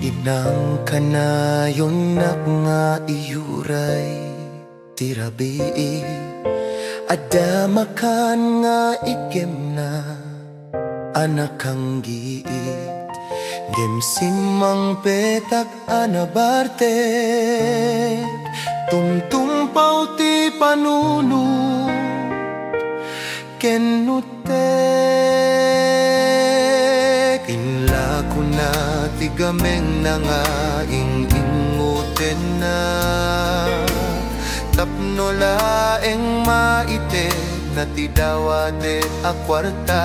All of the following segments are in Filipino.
Inang kanayon nak nga iyuray tirabi ada makan nga ikem na anak kang giit gemsimang petak anabarte tumtumpaw ti panunu kenute kinla ko na tigameng na nga inginguten na tapno laeng maite na tidawate a kwarta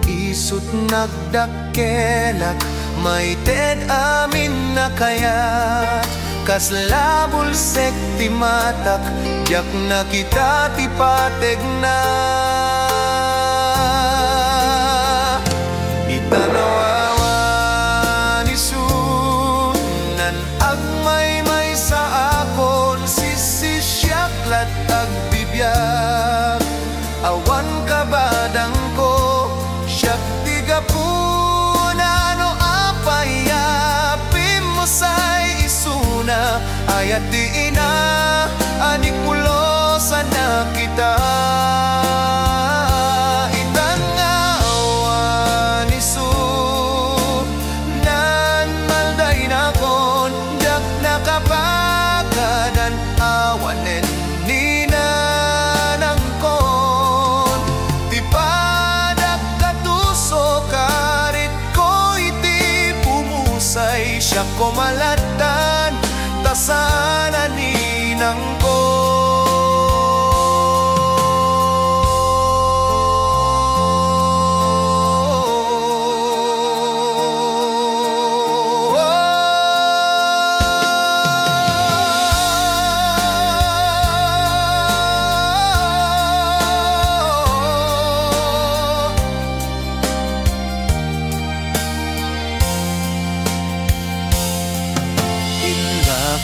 isut nagdakkelak maited amin na kayat kas labulsek ti matak jak na kita ti pateg na itanawawan isunan agmay sa akon sisisyaklat agbibiyag awan kabadang ko siyak tiga punano apayapim mo say isuna ayat di ina anik pulo sana kita itangawan isu nan malday na kon jak nakapagadan awanen nina nang kon di padak katuso karit ko iti pumusay siya kumalatan tasana ninang ko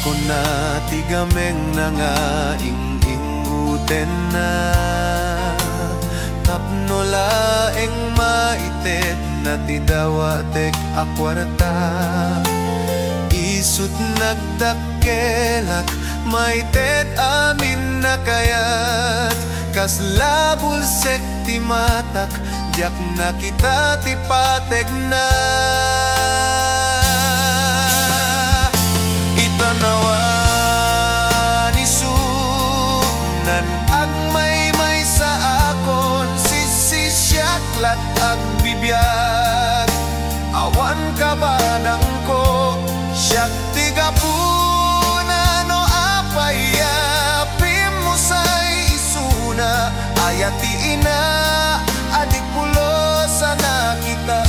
ko na tigameng na nga inginguten na tapno laeng maited na tidawatek akwarta isut nagdakkelak maited amin na kayat kas labulsek ti matak jak na kita ti pateg na itanawan isunan agmay sa akon sisisyaklat agbibiyag awan kabadang ko siyak tiga punano apayapim mo say isuna ayat ti ina adik pulo sana kita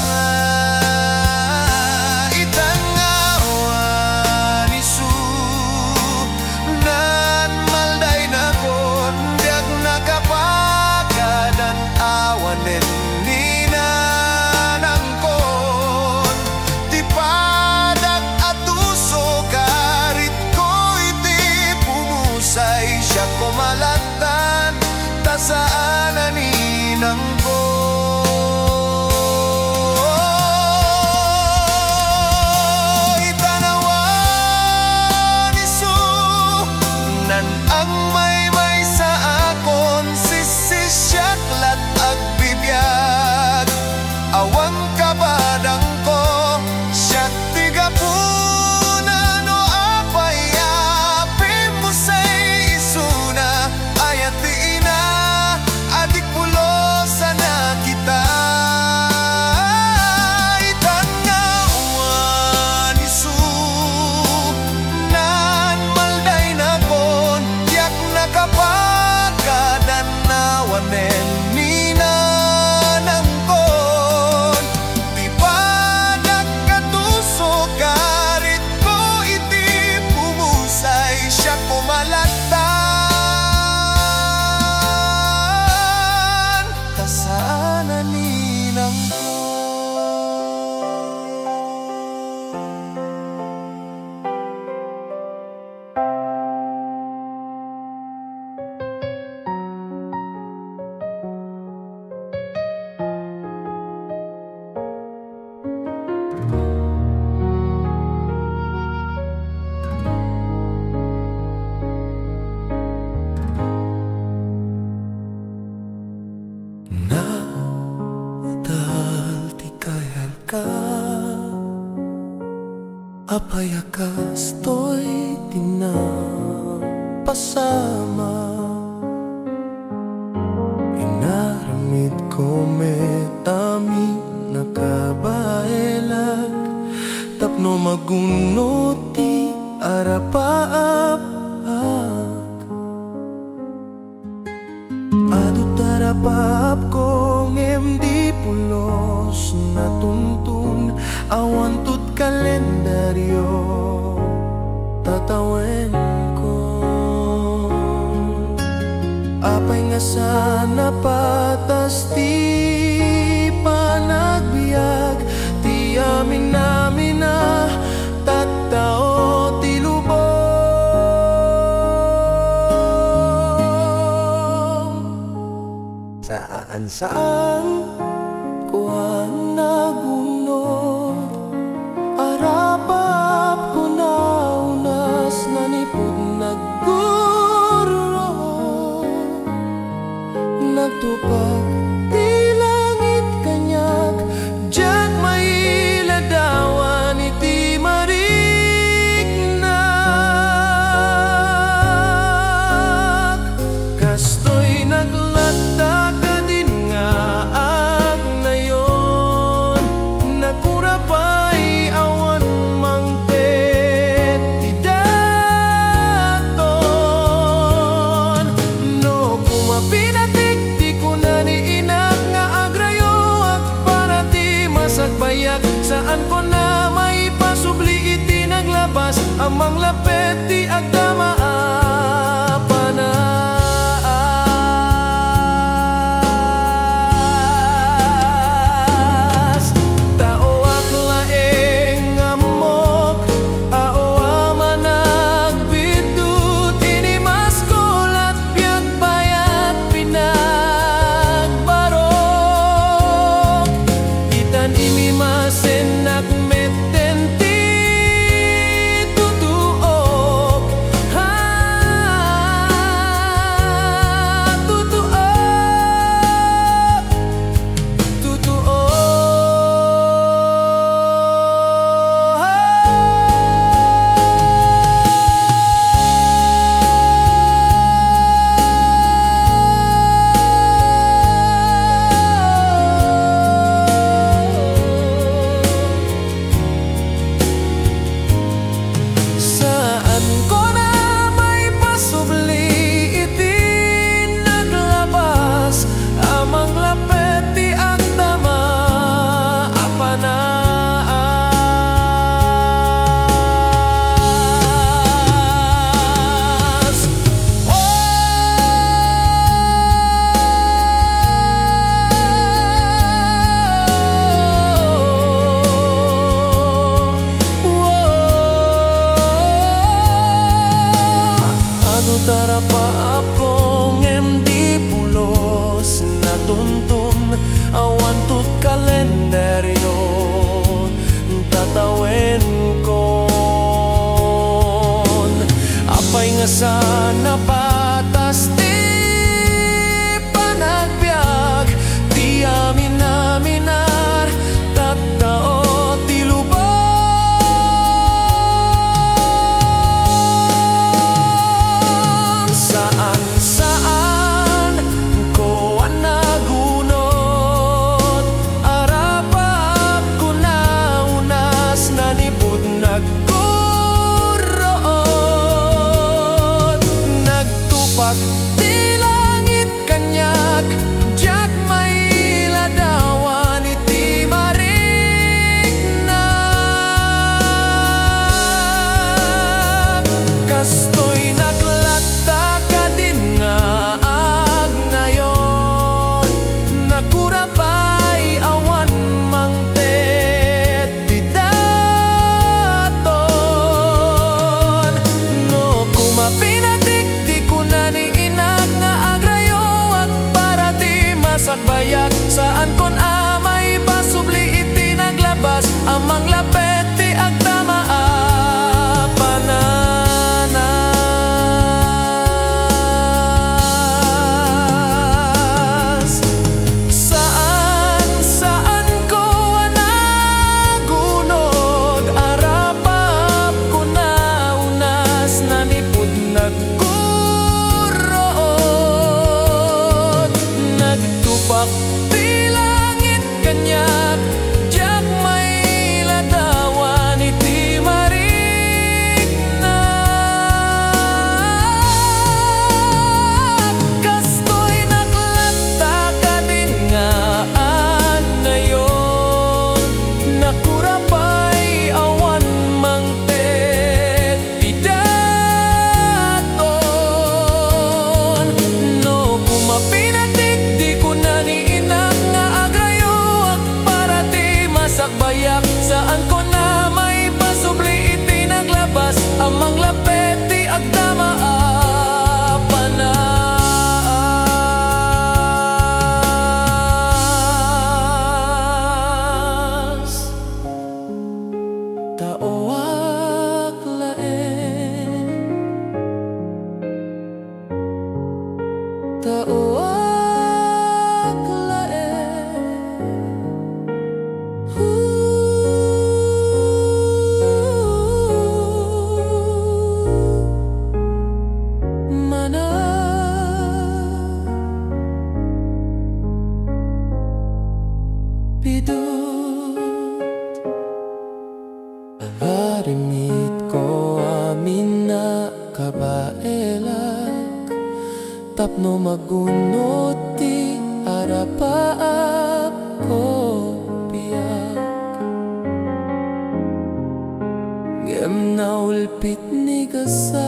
Apayakas to'y tinapasama, inaramid ko metami nakabaelag, tapno magunoti arapaap adut arapaap kong emdi pulos na tuntun awan tut kalendaryo tatawen ko. Apay nga sana patas ti panagbiag, ti aming namin na tattao ti lubong. Saan kuan nagunod, arapap ko na unas na nipod nagguro, nagtupag ti langit kanyak, diyak mailadawan iti mariknak. Kastoy naglata ka din nga agnayon, nakurapay awan mangpet ti daton. No kumapinatik ti kunani inak nga agrayo at para ti masagbayak, saan ko na may pasubli iti naglabas amang lapet ti agdama panas. Tao at laeng amok, ao ama nagbidut, inimaskol at biag bayat pinagbarok, itan imimasen nagmeten ti tutuok, ha tutuok, tutuok. Saan ko na may pasubli iti naglabas amang lapet ti agdama apanas. Ano tarapaap kong emdi pulos na tuntun awan tut kalendaryo tatawen kon. Apay nga sana patas ti panagbiag, ti amin naminar tattao ti lubong. Saan ko nagunod, arapap ko na unas na nipod nagkurot, nagtupak ti langit kanyak, diyak mailadawan iti mariknak. Kastoy naglata ka din nga agnayon, nakurapay awan mangpet ti daton. No kumapinatik ti kunani inak nga agrayo at para ti masagbayak, saan kon amay pasubli iti naglabas amang lapet ti agdama panas. Saan ko nagunod, arapap Saan ko na may pasubli itinaglabas, amang lapet ti agdama panas. Taoak laen, taoak laen, mana pidut agarimit ko amin na kabaelak tapno magunot ti arapaap ko piyak gem na ulpit ni gasat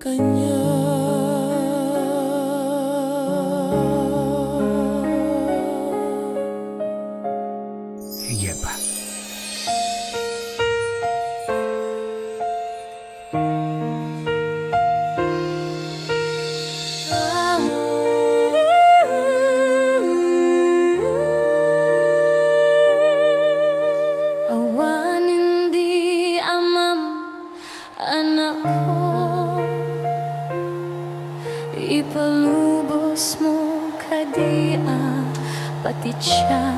kanya. Iya pa. Awan hindi amam anak ko, ipalubos mo kadia pati siya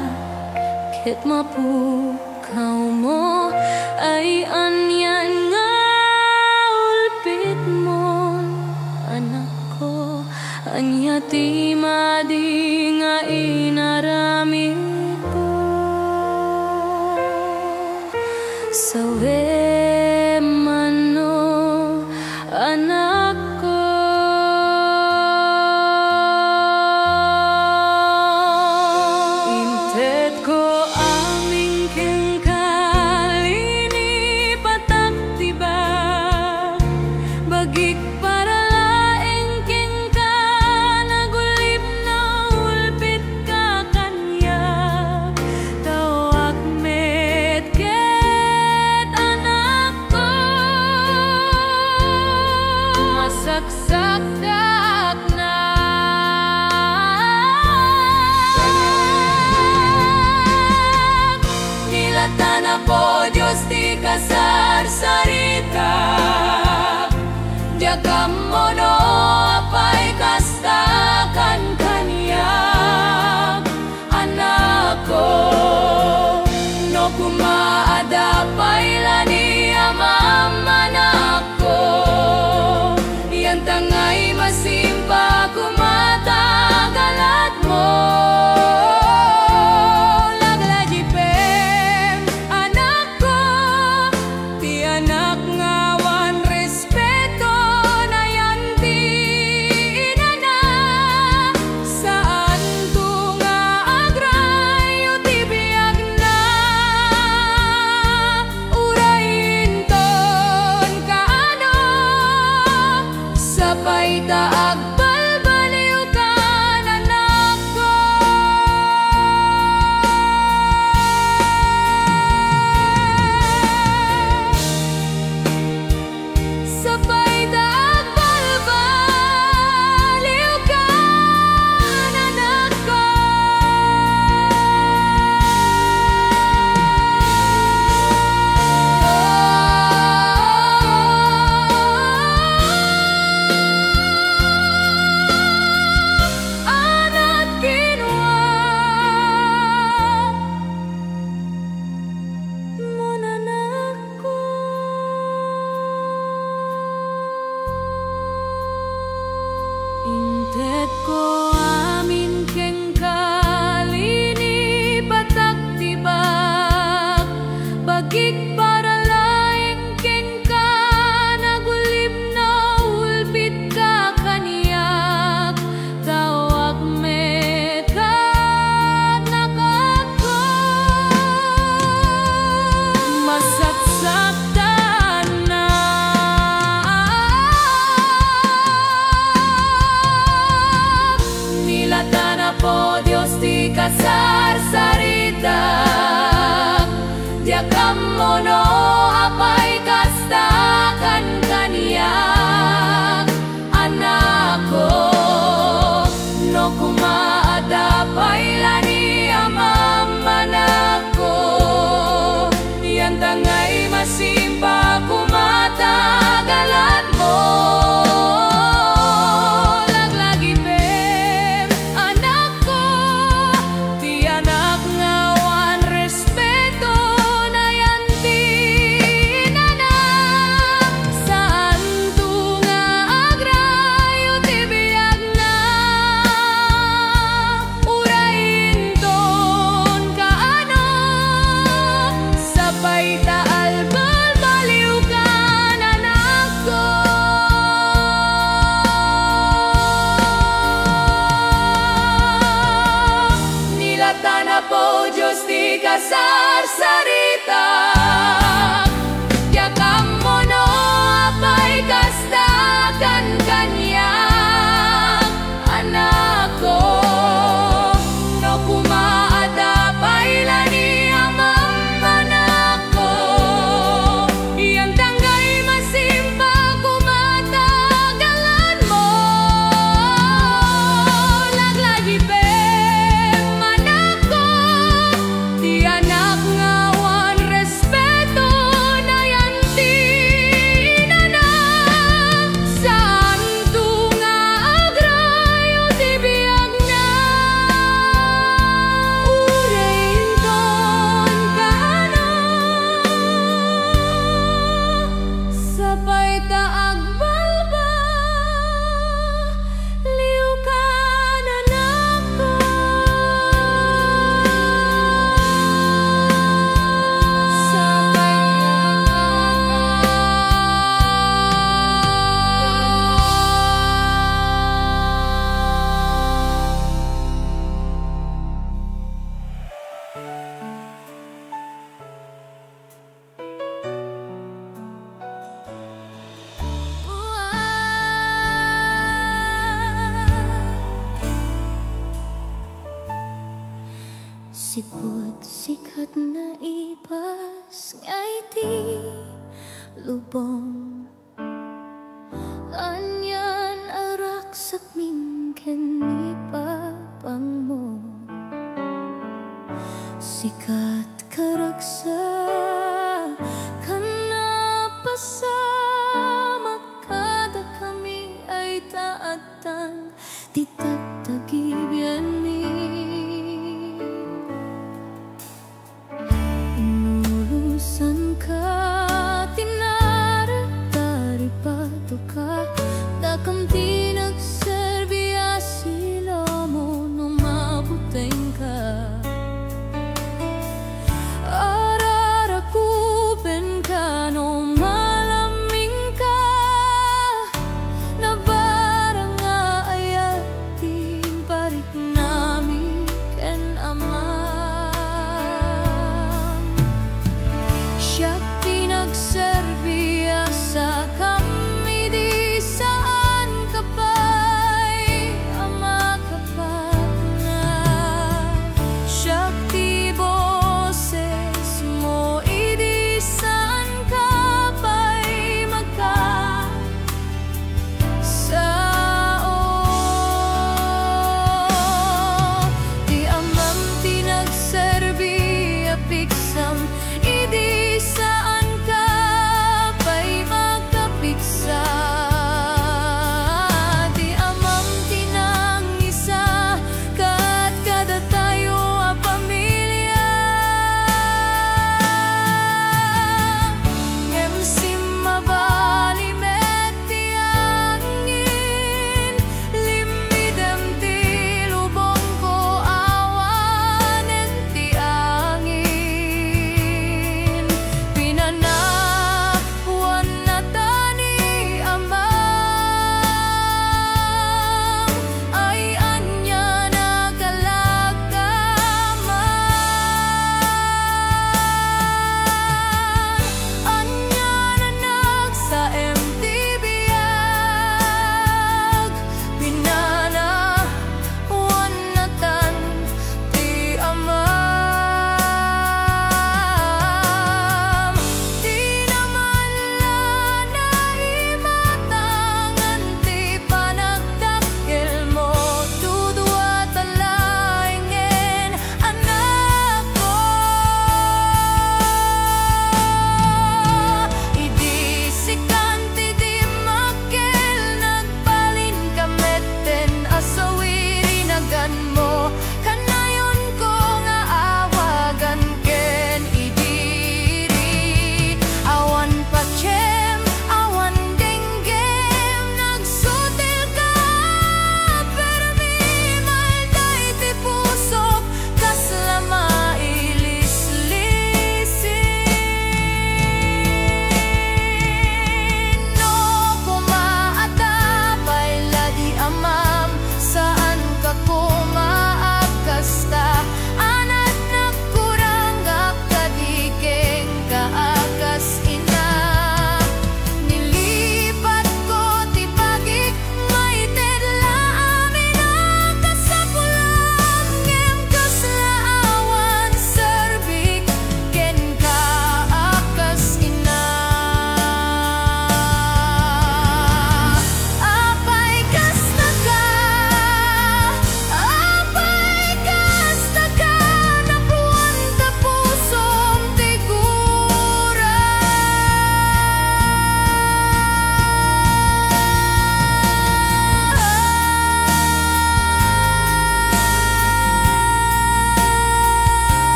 ket mapukaw mo ay anyan nga ulpit mo anak ko anya ti madi nga inaramid ko sawe mano anak ko. Inted ko aming kengkalini patak tiba bagik para laeng kengka nagulip na ulpit ka kanya tawak met ket anak ko masaksak dak na nilatana po Diyos ti kasar sarita diagam mo no apay kastakan kanya anak ko no kumaada pailani amam anak ko yan tangay masimba kumatagalat mo laglajipem anak ko ti anak ngawan respeto na yan ti inana po Dios ti kasarsarita, dia kamono apay kastakan kaniyak anak ko, no kumaada pailani amamanak ko, yan tangay masimba kumatagalan mo. Po Diyos ti kasarsarita, dia kamono apay kastakan kaniyak anak ko, no kumaada pailani amamanak ko, yan tanggay masimba kumatagalan mo. Laglagi sipot sikat na ibas ngay di lubong, anyan arak sakming kanipapang mo, sikat karaksa kanapasama kada kami ay taatan di tatagibyan mi. Dakam ti nagserbiya sila mo nung mabuteng ka,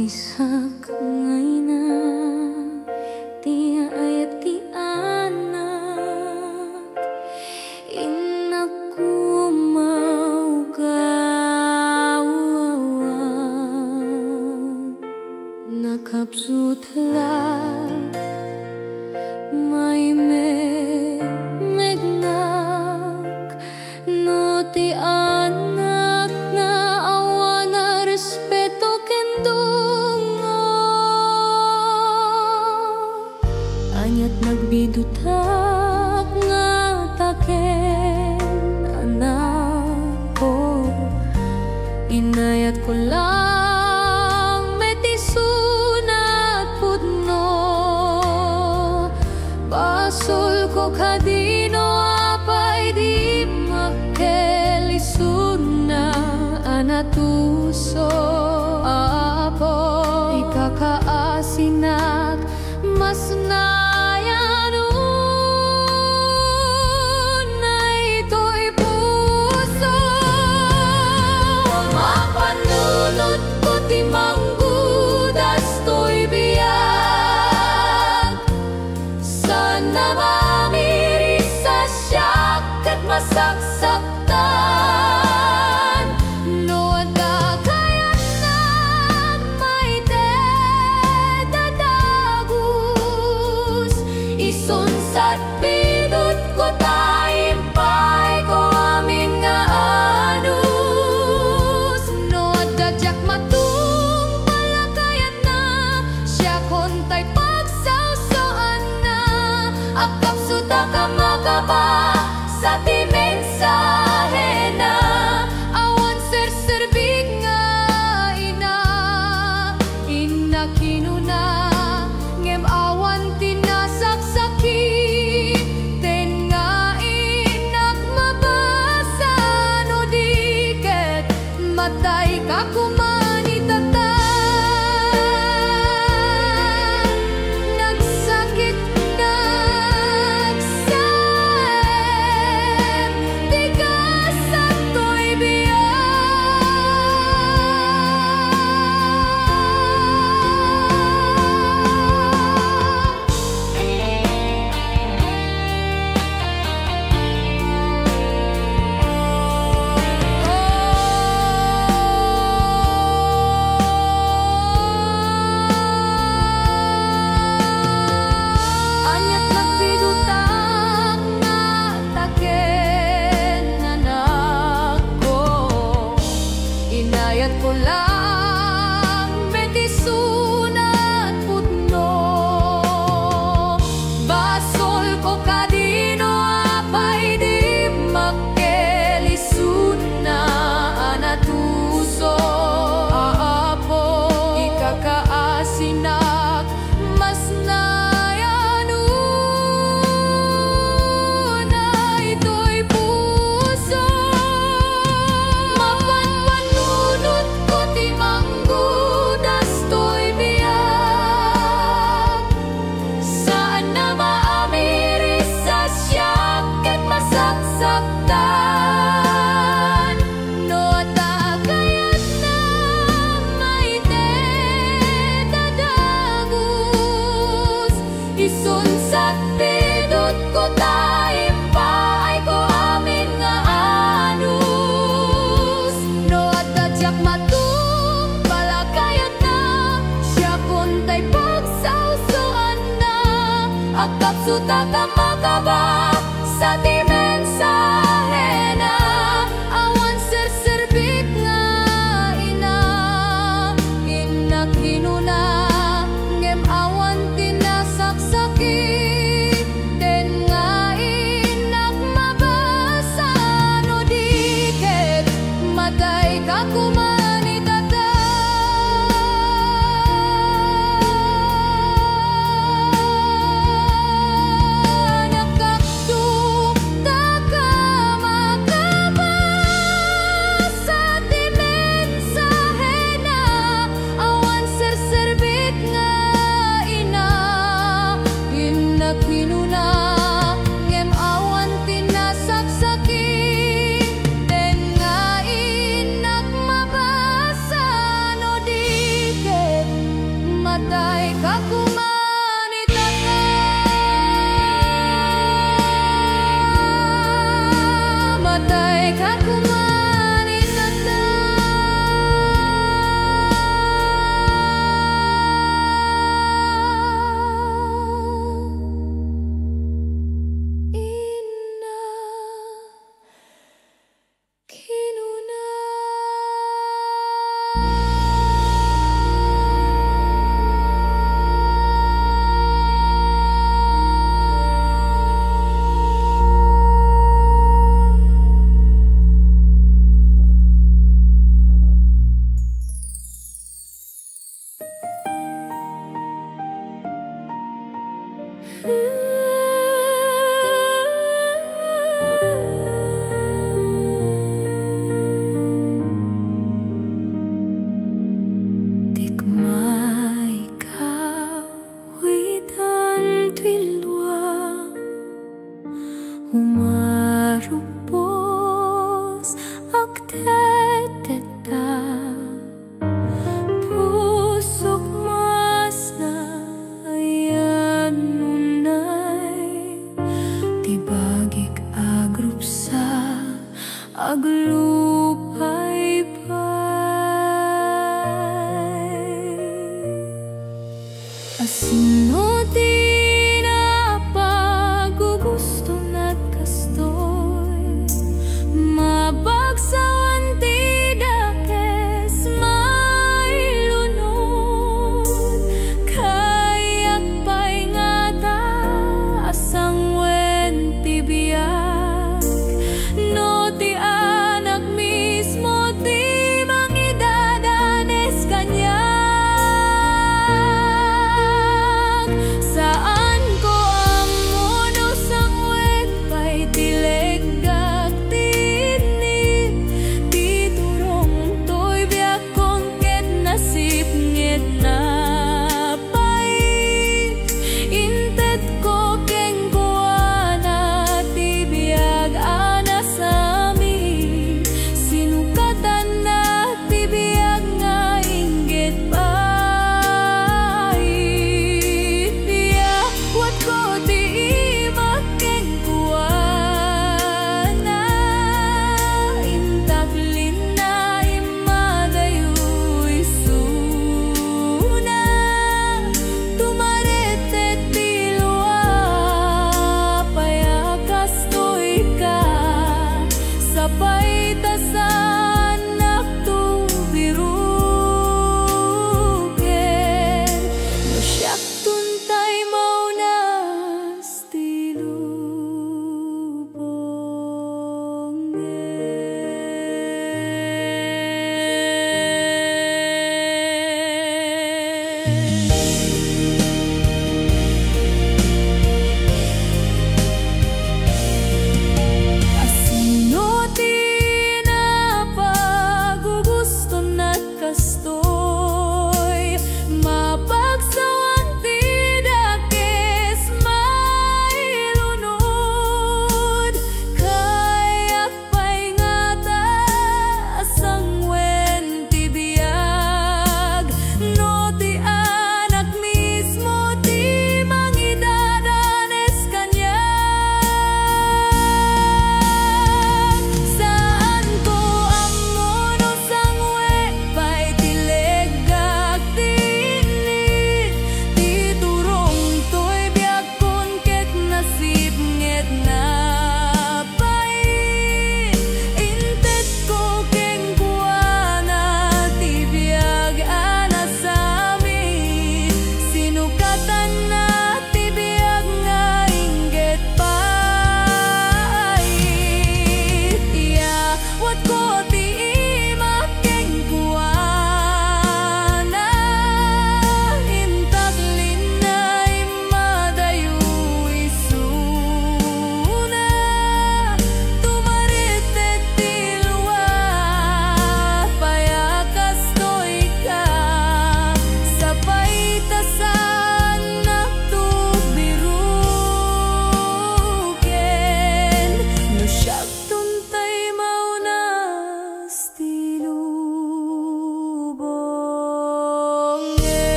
Isak ngay na ti ayat ti anak inak ko maugawan nakapsutlag may megnak no ti anak na awan na respeto kendo anyat nagbidutak nga taken anak ko inayat ko lang metisunat pudno pasol ko kadino apay di makelisuna anatuso apo ikakaasinak mas na masaksaktan no ada kayat na may dadagus isunsat pinut ko taimpay ko amin nga anus no ada jak matung palakayat na siya kontay pagsawsoan na akap suta ka makaba sa ti mensahe na awan serserbig nga ina kinuna ngem awan tinasaksaki ten nga inak mabasa no diket matay ka kumanitata nagsakit suta ka makaba sa ti mensahe na awan serserbik nga ina kinuna ngem awan tinasaksaki den nga inak mabasa no diket matay ka kumanitata serserbi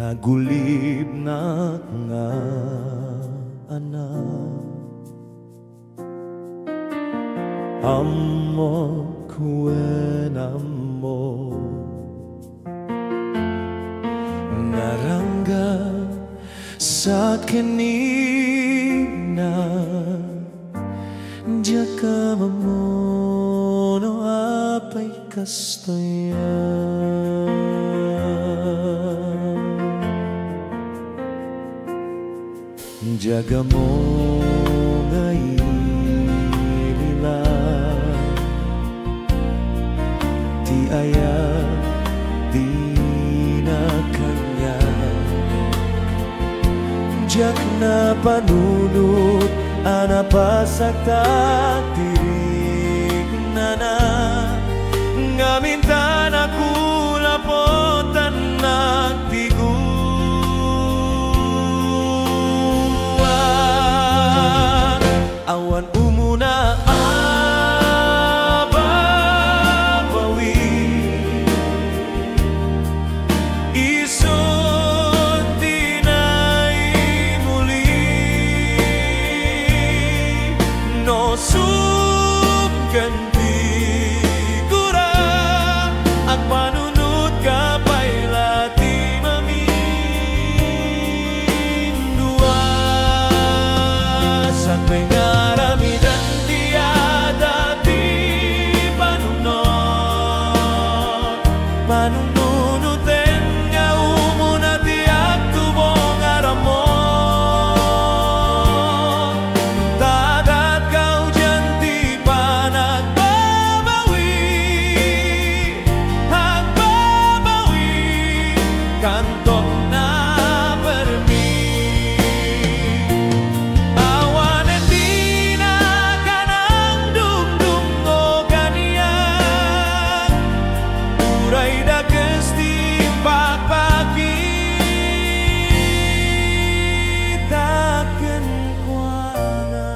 nagulib na nga anak. Amo kuwenamo narangga sa kanina, jaka mamono apay kastoya. Jaga mo ngaylila, ti aya di na kanya. Jak na panunod, anapasakta tirig na ngamintan ako lapotan nagtigo. Awan umuna ababawi, isun tinay muli, no subganti kura ang panunod ka pailati mamindua sa pengaramidan tiada di panunod. Panununuten nga umuna tiyak tubong aramon. Dagat kau dyan di pa nagbabawi, kantok na permi. Awan di na kanang dumdum o ganyan, uray dagas di papakitakan kuana.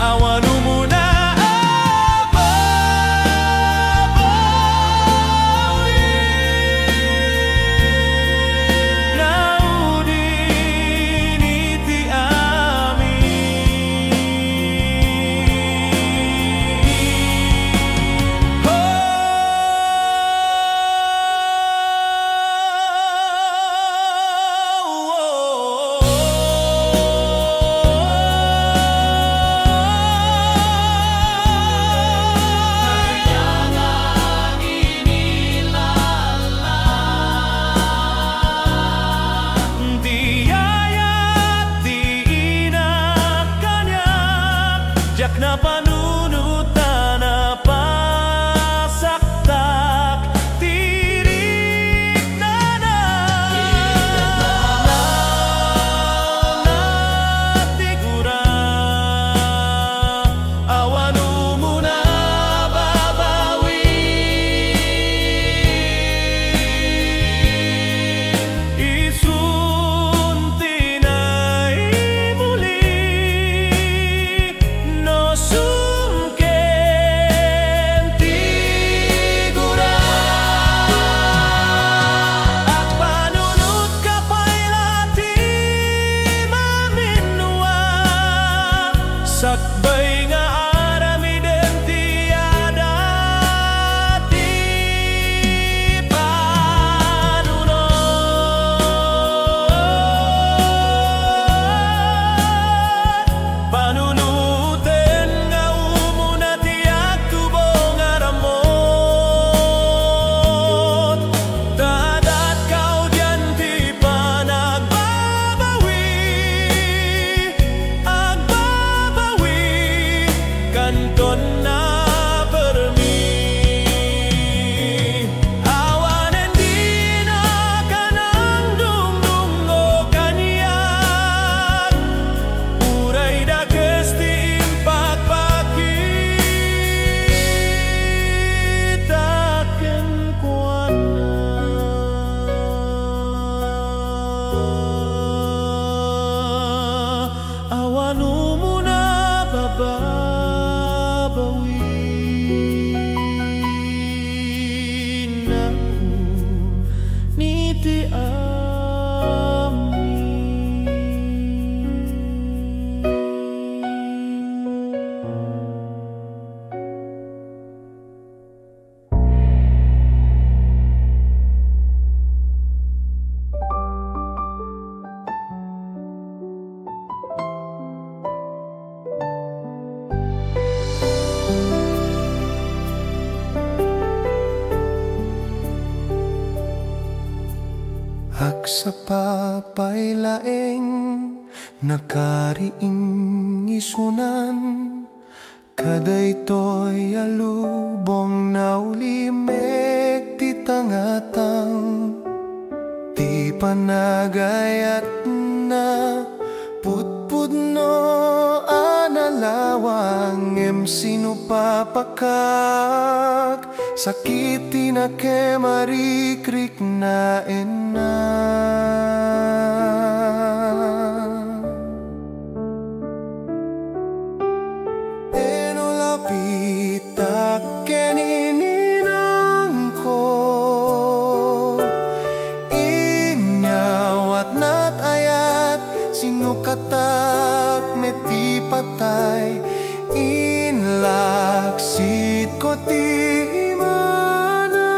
Awan umuna ababawi, laudin iti amin. Diayat di inakanyak, jak na panunutan na pasaktak tirik na natigura. Awan umuna babawi, isun tinay muli, no sa papaylaeng nakariing isunan. Kadaytoy alubong naulimek ti tangatang ti panagayat na putpudno analawang sino papakak sakit na kemarikrik na ena. Enolapitak keninang ko inyawat nat ayat sinukatak meti patay inlaksit ko ti imana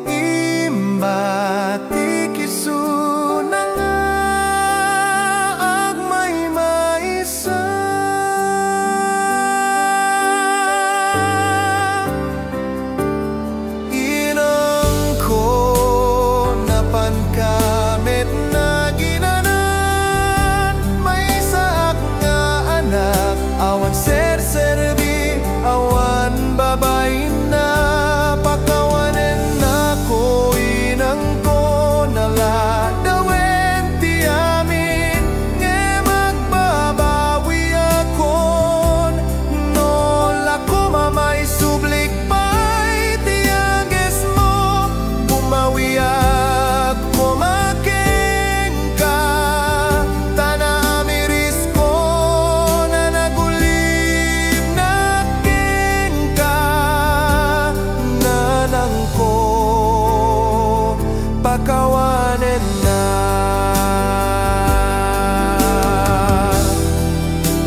imbati kisunang agmay maisa inang ko napan kamet na ginanan may saak nga anak awan ser-serbi awan babay na pakawanen na ko inang ko naladawen ti amin nge magbabawi akon nola ko mamay sublik pa'y ti ages mo bumawi ako makeng ka tana amiris ko na nagulib na keng ka nanang ko pakawanen na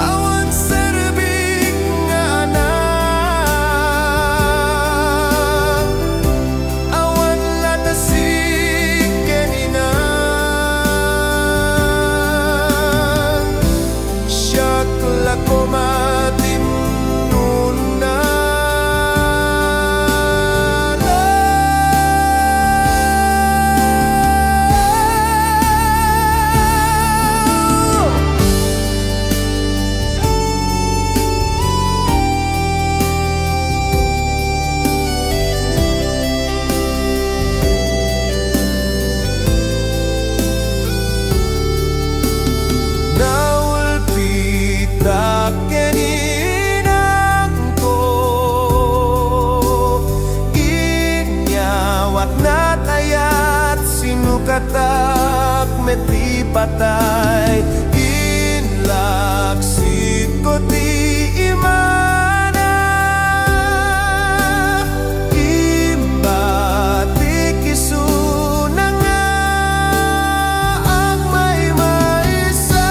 awan serbik nga anak awan latasik keninan siyak lako matimnuna naulpitak keninang ko inyawat nat ayat sinukatak meti patay inlaksit ko ti imana imbati kisunang agmay maisa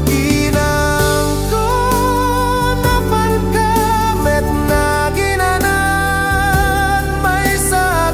inang ko napan kamet na ginanan may sa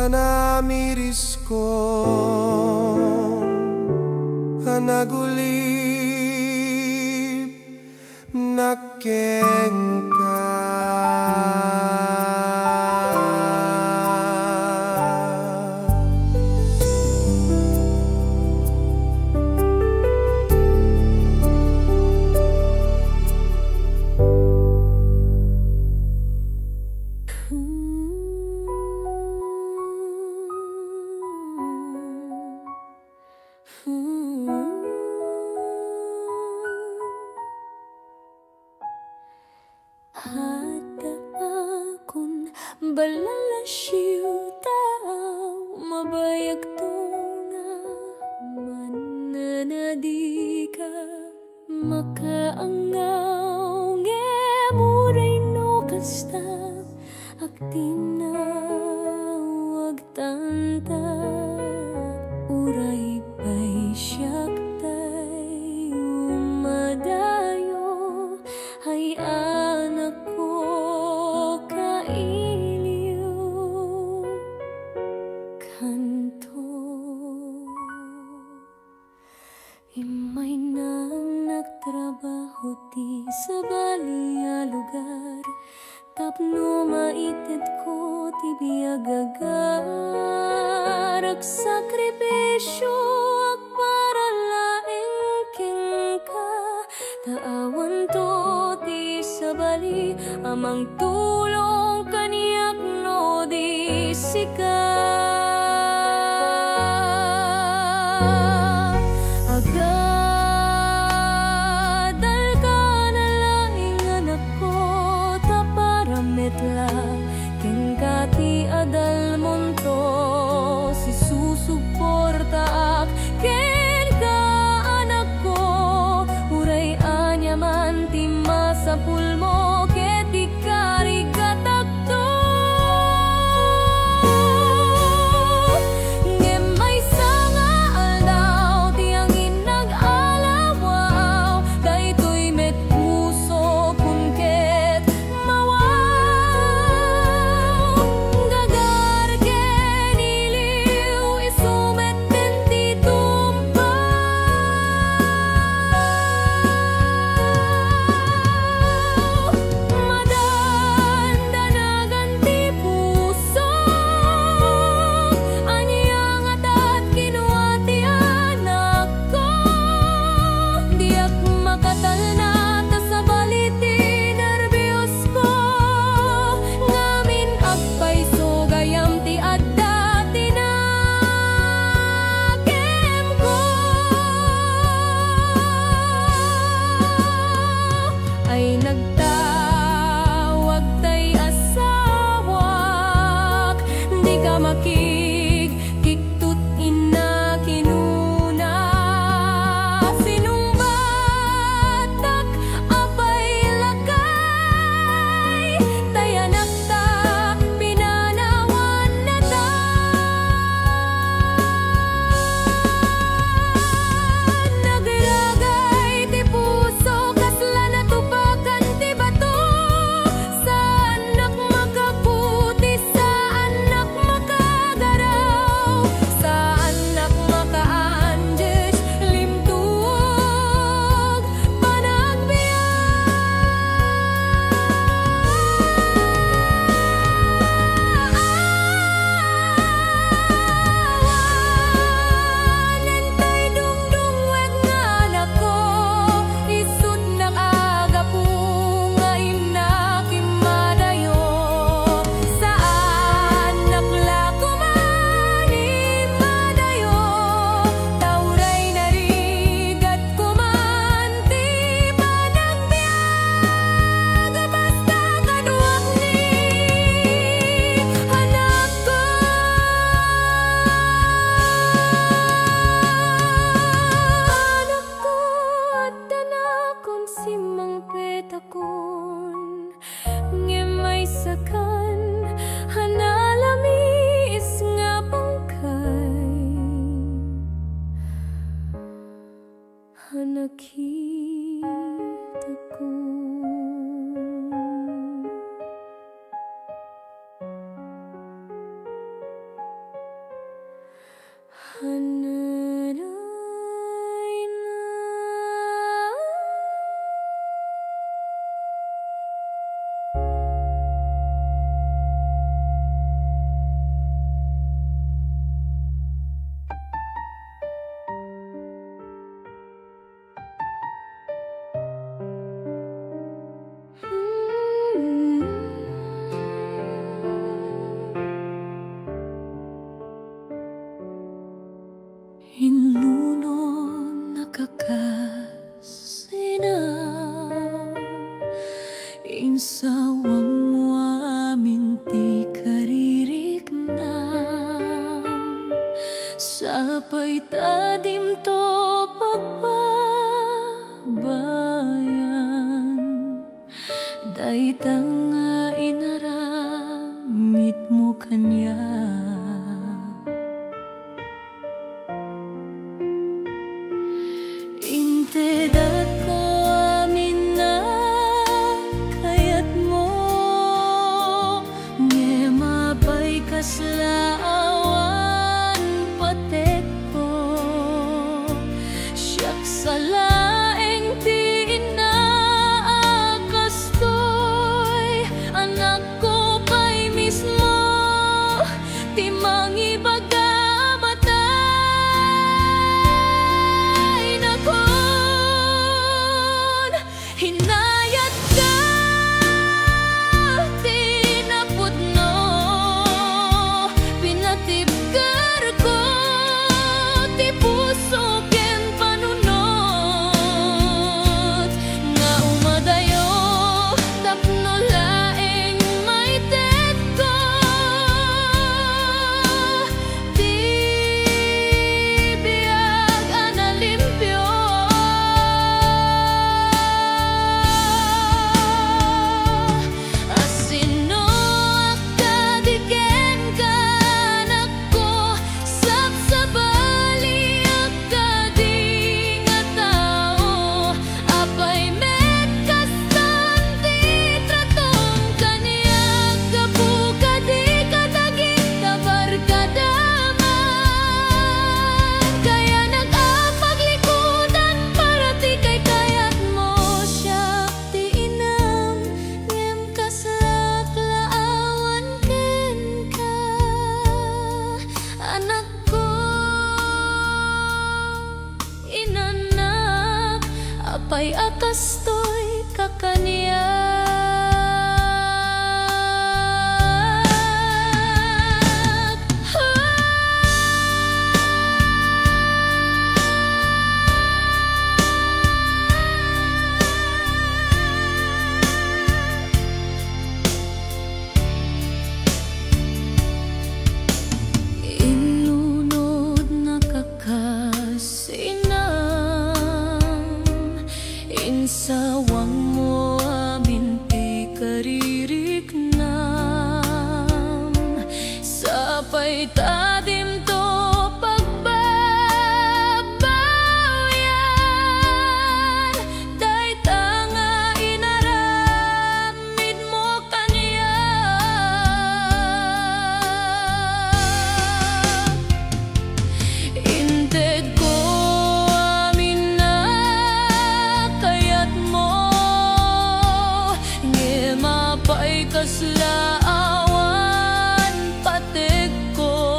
Kanamiris ko Hanagulip Nakengka Hada akon balalasiw tao mabayag to nga mananadi ka makaangaw ngemuray no kasta agtinawag tanta uray pa'y siyak tay umadayo ay anak ko kailiw kanto imay nang nagtrabaho ti sa balia lugar tapno maited ko ti biagagar agsakripisyo para laeng king ka taawan to ti sabali amang tulong kaniyak no di sika agadal ka na laing anak ko taparametla ken kati adal monto si susuporta ak ken ka anak ko uray anya man ti masa pulmo keti karigatakto ngemay sanga aldaw tiang inag-alawaw daytoy met puso kun ket mawaw gagar ken iliw isumet ken ti madandanagan ti puso anyang atat kinua ti anak ko diak makatalna ta sa baliti nervyos ko ngamin agpay so gayam ti adda tinakem ko ay nagtawag tay asawak di ka makikіктut ina kinuna sinumbatak apay lakay tayanak ta pinanawan na ta nagragay ti puso kasla natupakan ti bato sa anak makaputi sa anak makaga Hinluno nakakasinaw, insawang mo amin ti kaririknam, sapay tadim to pagbabayan, daytang nga inaramit mo kanya. Intedat ko amin na kayat mo, nge mapay kaslaawan patek ko, siyak sa laeng ti inaakastoy, anak ko pa'y mismo ti mangibaga. Hinayat ka, tinapudno, pinatibkar ko, ti puso ken panunot, nga umadayo, tapno laeng may tet ko, ti biyag analimpyo. Apay akastoy kakaniya. Inunod nakakasinam, insawang mo amin ti kaririknam, sapay tadim to pagbabayan, dayta nga inaramid mo kaniya. Inted ko amin na kayat mo, nge mapay kaslaawan patek ko,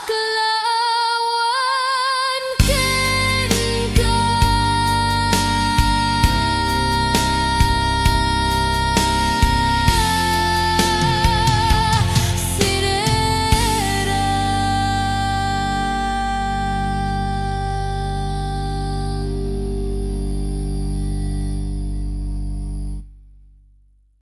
ka lang.